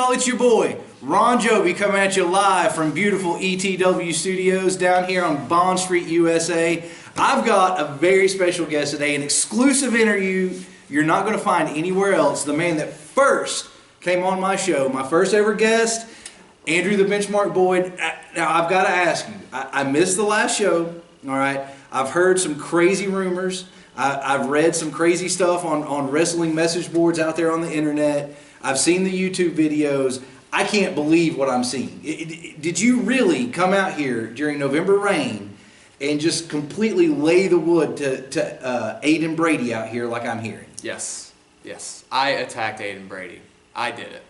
y'all, it's your boy, Ron Joby, coming at you live from beautiful ETW Studios down here on Bond Street, USA. I've got a very special guest today, an exclusive interview you're not going to find anywhere else. The man that first came on my show, my first ever guest, Andrew the Benchmark Boyd. Now, I've got to ask you, I missed the last show, all right? I've heard some crazy rumors. I've read some crazy stuff on wrestling message boards out there on the internet. I've seen the YouTube videos. I can't believe what I'm seeing. Did you really come out here during November rain and just completely lay the wood to Aiden Brady out here like I'm hearing? Yes. Yes. I attacked Aiden Brady. I did it.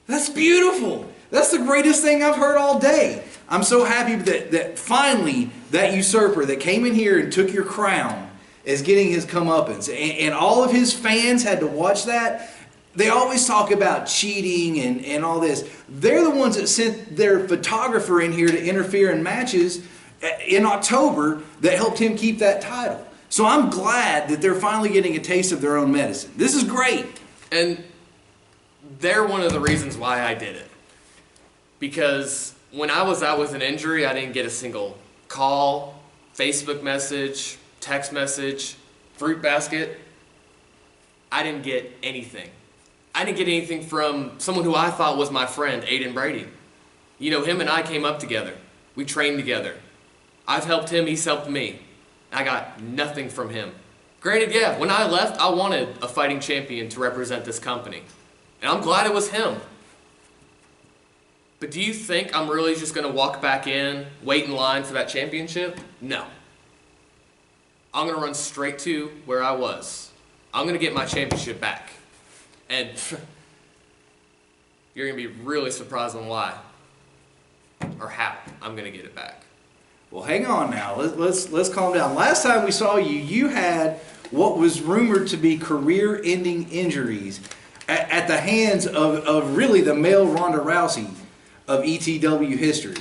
That's beautiful. That's the greatest thing I've heard all day. I'm so happy that finally that usurper that came in here and took your crown is getting his comeuppance. And all of his fans had to watch that. They always talk about cheating and all this. They're the ones that sent their photographer in here to interfere in matches in October that helped him keep that title. So I'm glad that they're finally getting a taste of their own medicine. This is great. And they're one of the reasons why I did it. Because when I was out with an injury, I didn't get a single call, Facebook message, text message, fruit basket. I didn't get anything. I didn't get anything from someone who I thought was my friend, Aiden Brady. You know, him and I came up together. We trained together. I've helped him, he's helped me. I got nothing from him. Granted, yeah, when I left, I wanted a fighting champion to represent this company. And I'm glad it was him. But do you think I'm really just going to walk back in, wait in line for that championship? No. I'm going to run straight to where I was. I'm going to get my championship back. And you're going to be really surprised on why or how I'm going to get it back. Well, hang on now. Let's calm down. Last time we saw you, you had what was rumored to be career-ending injuries at the hands of really the male Ronda Rousey of ETW history.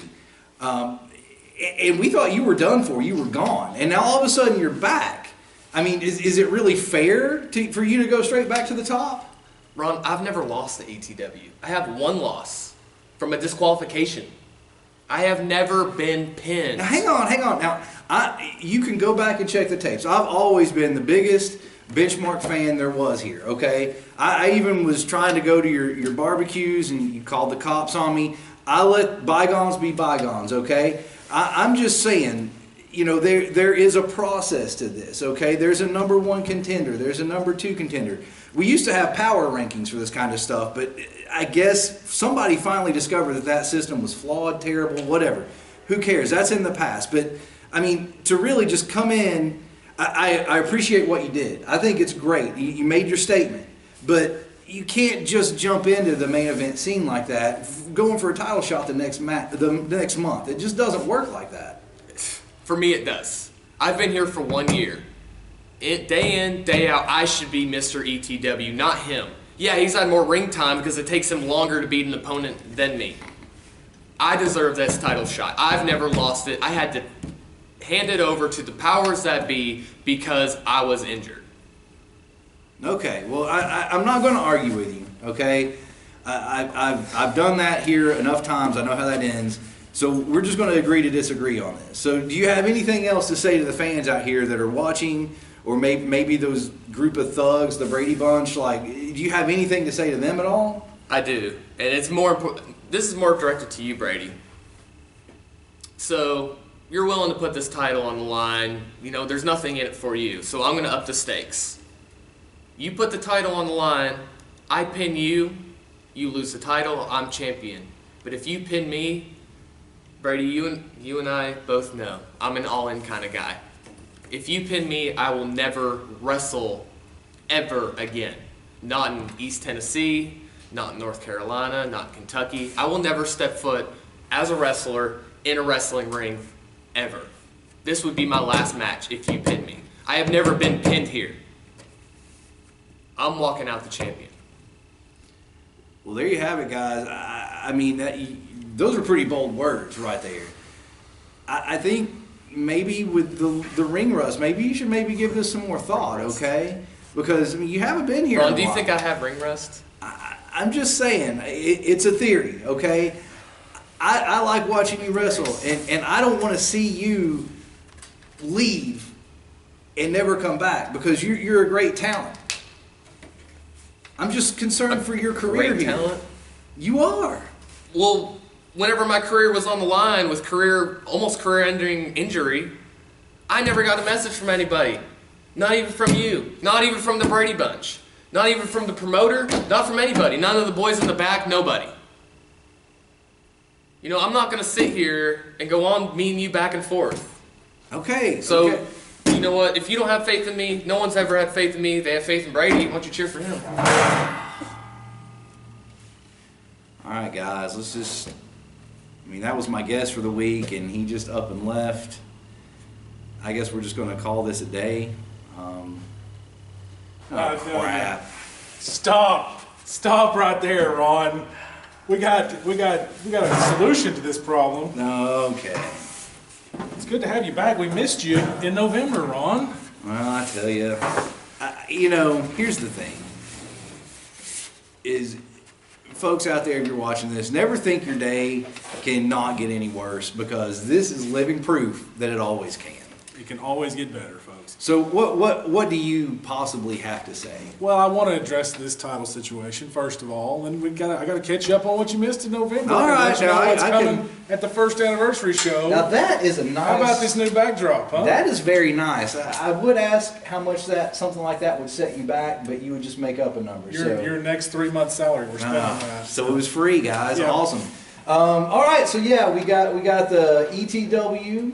And we thought you were done for. You were gone. And now all of a sudden you're back. I mean, is it really fair for you to go straight back to the top? Ron, I've never lost to ETW. I have one loss from a disqualification. I have never been pinned. Now, hang on. Now, you can go back and check the tapes. I've always been the biggest Benchmark fan there was here, okay? I even was trying to go to your barbecues and you called the cops on me. I let bygones be bygones, okay? I'm just saying, you know, there is a process to this, okay? There's a number one contender. There's a number two contender. We used to have power rankings for this kind of stuff, but I guess somebody finally discovered that system was flawed, terrible, whatever. Who cares? That's in the past. But, I mean, to really just come in, I appreciate what you did. I think it's great. You made your statement. But you can't just jump into the main event scene like that, going for a title shot the next month. It just doesn't work like that. For me, it does. I've been here for 1 year. Day in, day out, I should be Mr. ETW, not him. Yeah, he's had more ring time because it takes him longer to beat an opponent than me. I deserve this title shot. I've never lost it. I had to hand it over to the powers that be because I was injured. Okay, well, I'm not going to argue with you, okay? I've done that here enough times. I know how that ends. So we're just going to agree to disagree on this. So do you have anything else to say to the fans out here that are watching, or maybe those group of thugs, the Brady Bunch? Like, do you have anything to say to them at all? I do, and it's more important. This is more directed to you, Brady. So you're willing to put this title on the line. You know, there's nothing in it for you. So I'm going to up the stakes. You put the title on the line. I pin you. You lose the title. I'm champion. But if you pin me, Brady, you and I both know I'm an all-in kind of guy. If you pin me, I will never wrestle ever again. Not in East Tennessee, not in North Carolina, not in Kentucky. I will never step foot as a wrestler in a wrestling ring ever. This would be my last match if you pin me. I have never been pinned here. I'm walking out the champion. Well, there you have it, guys. I mean, those are pretty bold words right there. I think maybe with the ring rust, maybe you should give this some more thought, okay? Because I mean, you haven't been here. Ron, do you think I have ring rust? I'm just saying, it's a theory, okay? I like watching you wrestle, and I don't want to see you leave and never come back because you're a great talent. I'm just concerned for your career Great here. talent? You are. Well, whenever my career was on the line with almost career-ending injury, I never got a message from anybody. Not even from you. Not even from the Brady Bunch. Not even from the promoter. Not from anybody. None of the boys in the back. Nobody. You know, I'm not going to sit here and go on me and you back and forth. Okay. So, okay. you know what? If you don't have faith in me, no one's ever had faith in me. They have faith in Brady. Why don't you cheer for him? All right, guys. Let's just... I mean, that was my guest for the week, and he just up and left. I guess we're just going to call this a day. Crap. Stop right there, Ron. We got a solution to this problem. Okay. It's good to have you back. We missed you in November, Ron. Well, I tell you, here's the thing. Is folks out there, if you're watching this, never think your day cannot get any worse because this is living proof that it always can. It can always get better, folks. So what do you possibly have to say? Well, I want to address this title situation first of all, and I got to catch you up on what you missed in November. All right, let you know now what's I coming can... at the first anniversary show. Now that is a nice... How about this new backdrop, huh? That is very nice. I would ask how much something like that would set you back, but you would just make up a number. Your next 3 months' salary we're spending on that. So it was free, guys. Yeah. Awesome. All right, so yeah, we got the ETW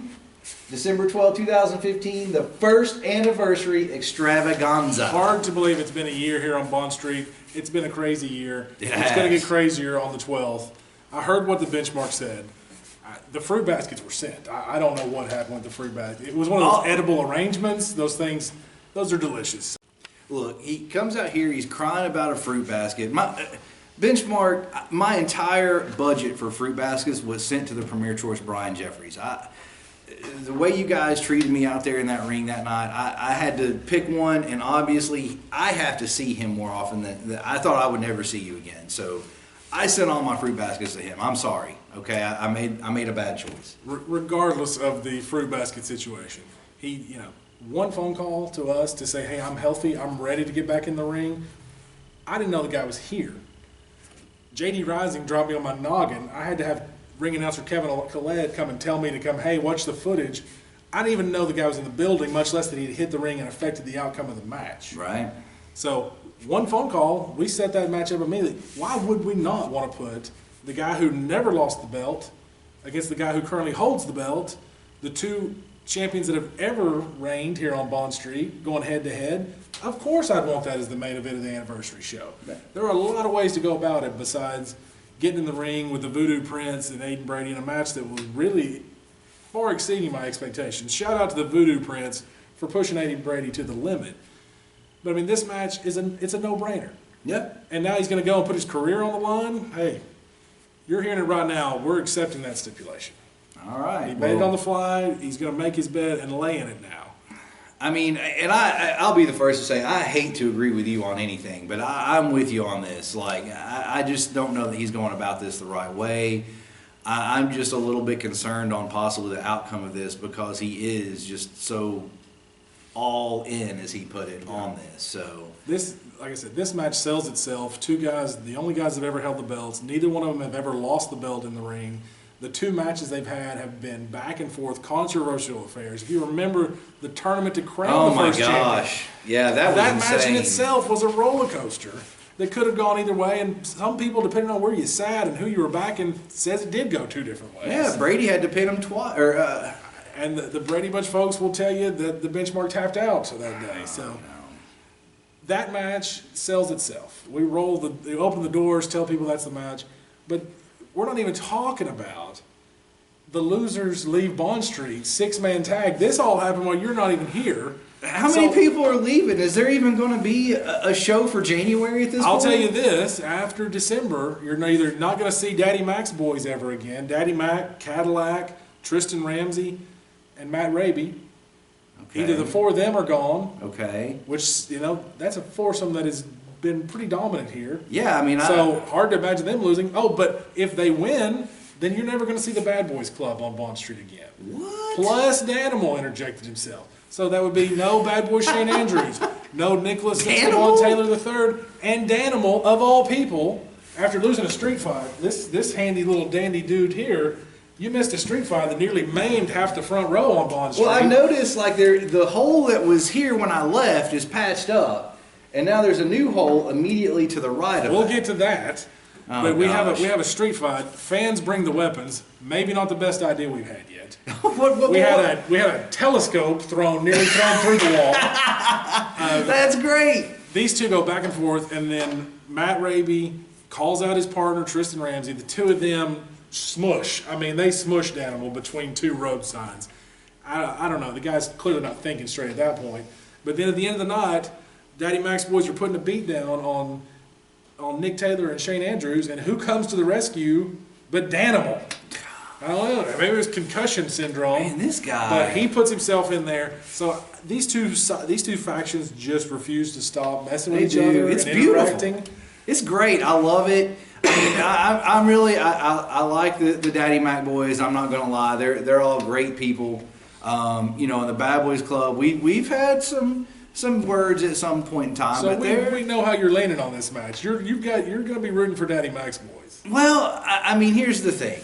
December 12, 2015, the first anniversary extravaganza. Hard to believe it's been a year here on Bond Street. It's been a crazy year. It It's going to has. get crazier on the 12th. I heard what the benchmark said. The fruit baskets were sent. I don't know what happened with the fruit basket. It was one of those edible arrangements. Those things, those are delicious. Look, he comes out here, he's crying about a fruit basket. Benchmark, my entire budget for fruit baskets was sent to the Premier Choice Brian Jeffries. The way you guys treated me out there in that ring that night, I had to pick one, and obviously I have to see him more often than I thought I would never see you again. So I sent all my fruit baskets to him. I'm sorry, okay? I made a bad choice. Regardless of the fruit basket situation, he, one phone call to us to say, hey, I'm healthy, I'm ready to get back in the ring. I didn't know the guy was here. JD Rising dropped me on my noggin. I had to have ring announcer Kevin Khaled come and tell me to come, hey, watch the footage. I didn't even know the guy was in the building, much less that he'd hit the ring and affected the outcome of the match. Right. So one phone call, we set that match up immediately. Why would we not want to put the guy who never lost the belt against the guy who currently holds the belt, the two champions that have ever reigned here on Bond Street, going head to head? Of course I'd want that as the main event of the anniversary show. There are a lot of ways to go about it besides getting in the ring with the Voodoo Prince and Aiden Brady in a match that was really far exceeding my expectations. Shout out to the Voodoo Prince for pushing Aiden Brady to the limit. But I mean, this match it's a no-brainer. Yep. And now he's going to go and put his career on the line. Hey, you're hearing it right now. We're accepting that stipulation. All right. He made it on the fly. He's going to make his bed and lay in it now. I mean, and I'll be the first to say I hate to agree with you on anything, but I'm with you on this. Like, I just don't know that he's going about this the right way. I'm just a little bit concerned on possibly the outcome of this because he is just so all in, as he put it, on this. So this, like I said, this match sells itself. Two guys, the only guys that have ever held the belts. Neither one of them have ever lost the belt in the ring. The two matches they've had have been back and forth, controversial affairs. If you remember the tournament to crown the first champion. Oh my gosh. Yeah, that was insane. Match in itself was a roller coaster that could have gone either way. And some people, depending on where you sat and who you were backing, says it did go two different ways. Yeah, Brady had to pin him twice. And the Brady Bunch folks will tell you that the benchmark tapped out that day. So that match sells itself. We open the doors, tell people that's the match. But we're not even talking about the losers leave Bond Street, 6-man tag. This all happened while you're not even here. How many people are leaving? Is there even going to be a show for January at this point? I'll tell you this, after December, you're either not going to see Daddy Mac's boys ever again. Daddy Mac, Cadillac, Tristan Ramsey, and Matt Raby. Okay. Either the four of them are gone. Okay. Which, that's a foursome that is been pretty dominant here. Yeah, I mean, So hard to imagine them losing. Oh, but if they win, then you're never going to see the Bad Boys Club on Bond Street again. What? Plus, Danimal interjected himself. So that would be no Bad Boy Shane Andrews, no Nicholas Danimal? Taylor III, and Danimal, of all people, after losing a street fight. This handy little dandy dude here, you missed a street fight that nearly maimed half the front row on Bond Street. Well, I noticed like the hole that was here when I left is patched up, and now there's a new hole immediately to the right of it. We'll get to that. Oh, But we have gosh. a street fight. Fans bring the weapons. Maybe not the best idea we've had yet. What? We had a telescope nearly thrown through the wall. That's great. These two go back and forth, and then Matt Raby calls out his partner Tristan Ramsey. The two of them smush. I mean, they smushed Danimal between two road signs. I don't know. The guy's clearly not thinking straight at that point. But then at the end of the night, Daddy Mac's boys are putting a beat down on Nick Taylor and Shane Andrews, and who comes to the rescue but Danimal? I don't know. Maybe it was concussion syndrome. Man, this guy. But he puts himself in there. So these two factions just refuse to stop messing with They each do. other It's and beautiful. interacting. It's great. I love it. I like the Daddy Mac boys. I'm not gonna lie. They're all great people. In the Bad Boys Club, we've had some words at some point in time. So but we know how you're leaning on this match. You're going to be rooting for Daddy Mac's boys. Well, I mean, here's the thing.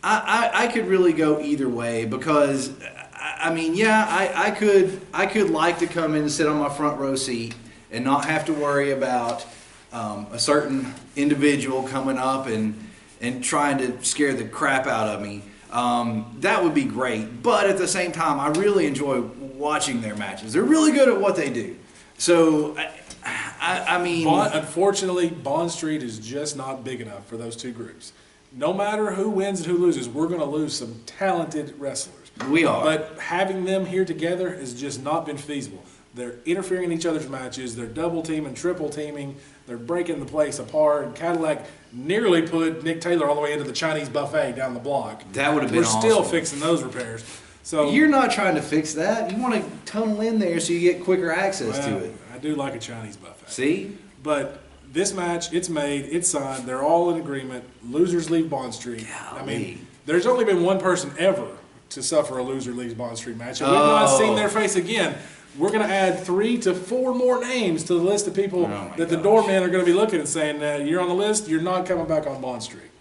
I could really go either way because, I could like to come in and sit on my front row seat and not have to worry about a certain individual coming up and trying to scare the crap out of me. That would be great. But at the same time, I really enjoy watching their matches. They're really good at what they do. So, I mean... Unfortunately, Bond Street is just not big enough for those two groups. No matter who wins and who loses, we're going to lose some talented wrestlers. We are. But having them here together has just not been feasible. They're interfering in each other's matches. They're double teaming, triple teaming. They're breaking the place apart. Cadillac nearly put Nick Taylor all the way into the Chinese buffet down the block. That would have been awesome. We're still fixing those repairs. So You're not trying to fix that. You want to tunnel in there so you get quicker access to it. I do like a Chinese buffet. See? But this match, it's made, it's signed, they're all in agreement. Losers leave Bond Street. I Golly. mean, there's only been one person ever to suffer a loser leaves Bond Street match, and we've not seen their face again. We're going to add 3 to 4 more names to the list of people that the doormen are going to be looking and saying, you're on the list, you're not coming back on Bond Street.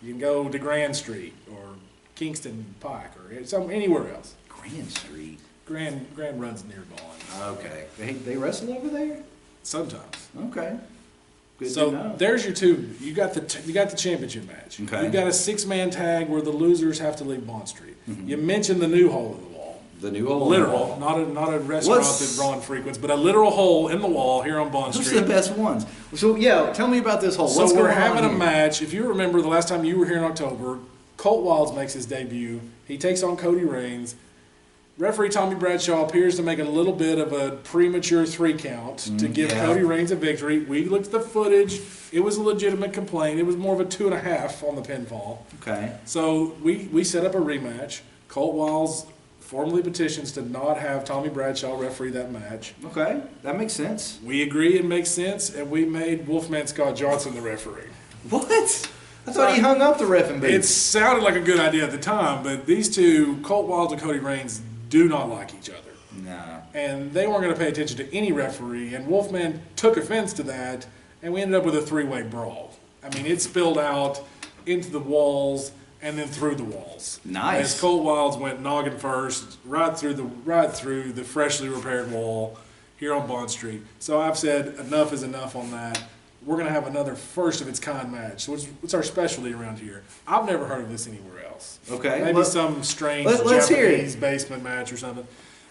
You can go to Grand Street or Kingston Pike or anywhere else. Grand Street. Grand runs near Bond. Okay. They wrestle over there? Sometimes. Okay. Good to So know. there's your two. You got the championship match. Okay. You've got a 6-man tag where the losers have to leave Bond Street. Mm-hmm. You mentioned the new hole in the wall. The new old Literal, wall. not a restaurant that Ron frequents, but a literal hole in the wall here on Bond Those Street. are the best ones. So, yeah, tell me about this whole. So What's we're going on having a here? match. If you remember the last time you were here in October, Colt Wilds makes his debut. He takes on Cody Reigns. Referee Tommy Bradshaw appears to make a little bit of a premature 3 count to give Cody Reigns a victory. We looked at the footage. It was a legitimate complaint. It was more of a 2.5 on the pinfall. Okay. So we set up a rematch. Colt Wilds formally petitions to not have Tommy Bradshaw referee that match. Okay. That makes sense. We agree it makes sense, and we made Wolfman Scott Johnson the referee. What? I thought he hung up the reffing boots. It sounded like a good idea at the time, but these two, Colt Wilds and Cody Reigns, do not like each other. No. And they weren't going to pay attention to any referee, and Wolfman took offense to that, and we ended up with a 3-way brawl. I mean, it spilled out into the walls and then through the walls. Nice. As Colt Wilds went noggin first, right through the freshly repaired wall here on Bond Street. So I've said enough is enough on that. We're going to have another first of its kind match. So it's our specialty around here. I've never heard of this anywhere else. Okay. Maybe some strange let's hear it. Japanese basement match or something.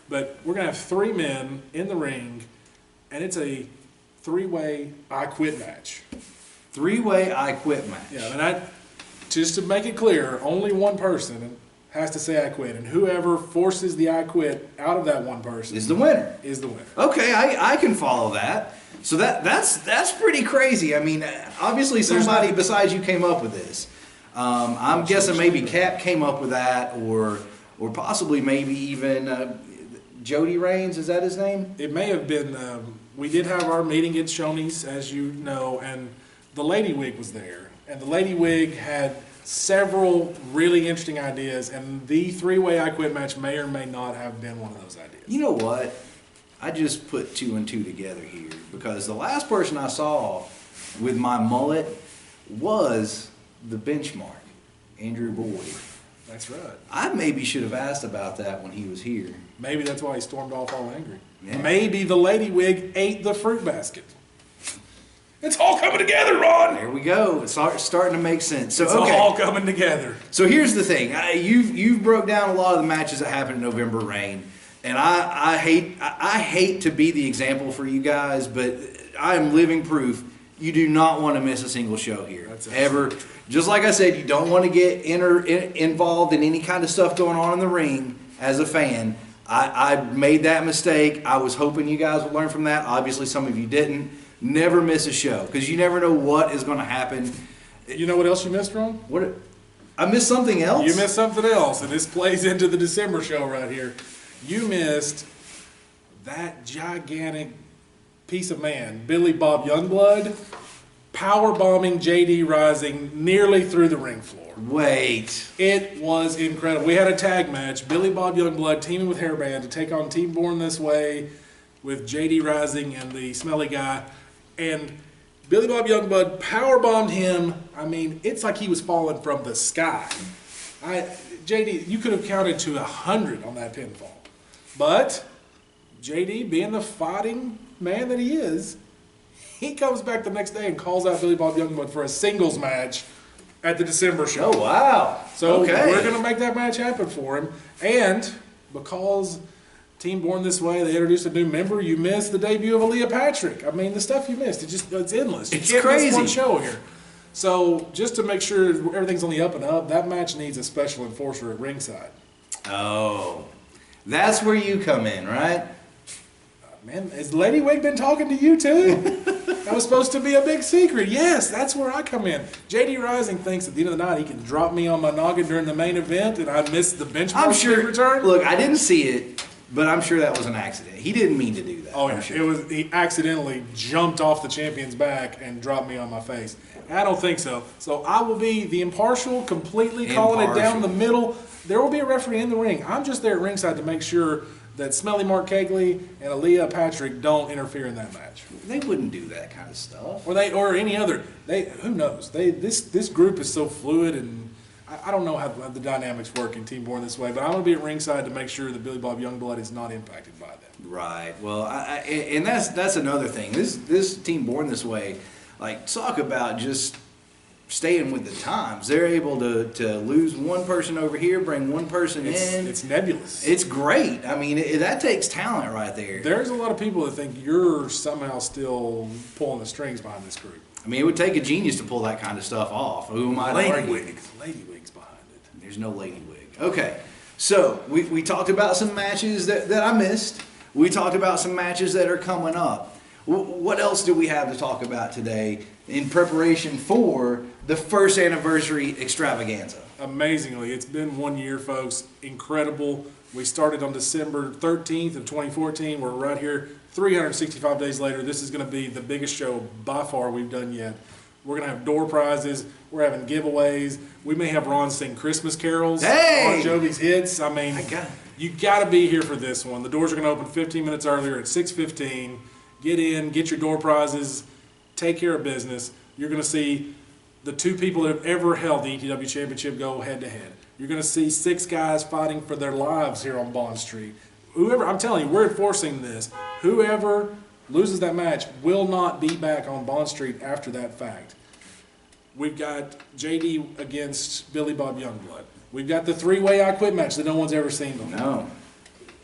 But we're going to have 3 men in the ring, and it's a 3-way I quit match. 3-way I quit match. Yeah, and just to make it clear, only one person has to say I quit, and whoever forces the I quit out of that one person Is the winner. is the winner. Okay, I can follow that. So that's pretty crazy. I mean, obviously somebody besides you came up with this. I'm guessing maybe Cap came up with that, or possibly maybe even Jody Reigns, is that his name? It may have been. We did have our meeting at Shoney's, as you know, and the Lady Wig was there. And the Lady Wig had several really interesting ideas, and the three-way I Quit match may or may not have been one of those ideas. You know what? I just put 2 and 2 together here because the last person I saw with my mullet was the benchmark, Andrew Boyd. That's right. I maybe should have asked about that when he was here. Maybe that's why he stormed off all angry. Yeah. Maybe the Lady Wig ate the fruit basket. It's all coming together, Ron. There we go. It's starting to make sense. So It's okay. all coming together. So here's the thing. You've broke down a lot of the matches that happened in November Rain, and I hate to be the example for you guys, but I am living proof. You do not want to miss a single show here. That's ever. Just like I said, you don't want to get involved in any kind of stuff going on in the ring as a fan. I made that mistake. I was hoping you guys would learn from that. Obviously, some of you didn't. Never miss a show because you never know what is going to happen. You know what else you missed, Ron? What? I missed something else? You missed something else, and this plays into the December show right here. You missed that gigantic piece of man, Billy Bob Youngblood, power bombing JD Rising nearly through the ring floor. Wait. It was incredible. We had a tag match, Billy Bob Youngblood teaming with Hairband to take on Team Born This Way with JD Rising and the smelly guy. And Billy Bob Youngblood powerbombed him. I mean, it's like he was falling from the sky. JD, you could have counted to 100 on that pinfall. But JD, being the fighting man that he is, he comes back the next day and calls out Billy Bob Youngblood for a singles match at the December show. Oh, wow. So okay. We're going to make that match happen for him. And because Team Born This Way, they introduced a new member, you missed the debut of Aaliyah Patrick. I mean, the stuff you missed, it's endless. You It's can't crazy. miss one show here. So just to make sure everything's on the up and up, that match needs a special enforcer at ringside. Oh. That's where you come in, right? Man, has Lady Wig been talking to you too? That was supposed to be a big secret. Yes, that's where I come in. JD Rising thinks at the end of the night he can drop me on my noggin during the main event and I missed the benchmark I'm sure. return. Look, I didn't see it, but I'm sure that was an accident. He didn't mean to do that. Oh I'm yeah, sure. he accidentally jumped off the champion's back and dropped me on my face. I don't think so. So I will be the impartial, completely calling it down the middle. There will be a referee in the ring. I'm just there at ringside to make sure that Smelly Mark Kegley and Aaliyah Patrick don't interfere in that match. They wouldn't do that kind of stuff. Or any other. Who knows? This group is so fluid, and I don't know how the dynamics work in Team Born This Way, but I'm going to be at ringside to make sure that Billy Bob Youngblood is not impacted by that. Right. Well, and that's another thing. This Team Born This Way, like, talk about just staying with the times. They're able to lose one person over here, bring one person in. It's nebulous. It's great. I mean, that takes talent right there. There's a lot of people that think you're somehow still pulling the strings behind this group. I mean, it would take a genius to pull that kind of stuff off. Who am I to argue? Lady Wig's behind it. There's no Lady Wig. Okay, so we talked about some matches that I missed. We talked about some matches that are coming up. What else do we have to talk about today in preparation for the first anniversary extravaganza? Amazingly, it's been 1 year, folks. Incredible. We started on December 13th of 2014. We're right here 365 days later. This is going to be the biggest show by far we've done yet. We're going to have door prizes. We're having giveaways. We may have Ron sing Christmas carols on Jovi's hits. I mean, you got to be here for this one. The doors are going to open 15 minutes earlier at 6:15. Get in, get your door prizes, take care of business. You're going to see the two people that have ever held the ETW Championship go head-to-head. You're going to see 6 guys fighting for their lives here on Bond Street. Whoever, I'm telling you, we're enforcing this. Whoever loses that match will not be back on Bond Street after that fact. We've got JD against Billy Bob Youngblood. We've got the 3-way I Quit match that no one's ever seen before. No.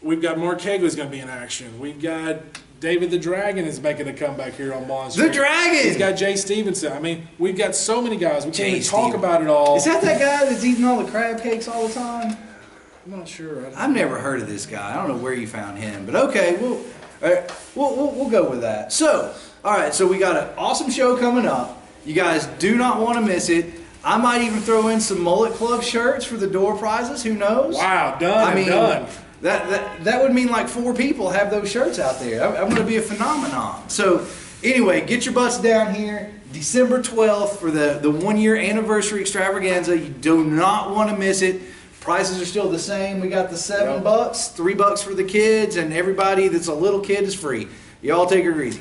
We've got Mark Kegley's going to be in action. We've got David the Dragon is making a comeback here on Bond Street. The Dragon! He's got Jay Stevenson. I mean, we've got so many guys. We can't even talk Stevenson. about it all. Is that guy that's eating all the crab cakes all the time? I'm not sure. I've never heard of this guy. I don't know where you found him, but okay, we'll go with that. So, all right, so we got an awesome show coming up. You guys do not want to miss it. I might even throw in some Mullet Club shirts for the door prizes. Who knows? Wow, done. That would mean like 4 people have those shirts out there. I'm going to be a phenomenon. So anyway, get your butts down here. December 12th for the 1-year anniversary extravaganza. You do not want to miss it. Prices are still the same. We got the $7, $3 for the kids, and everybody that's a little kid is free. Y'all take it easy.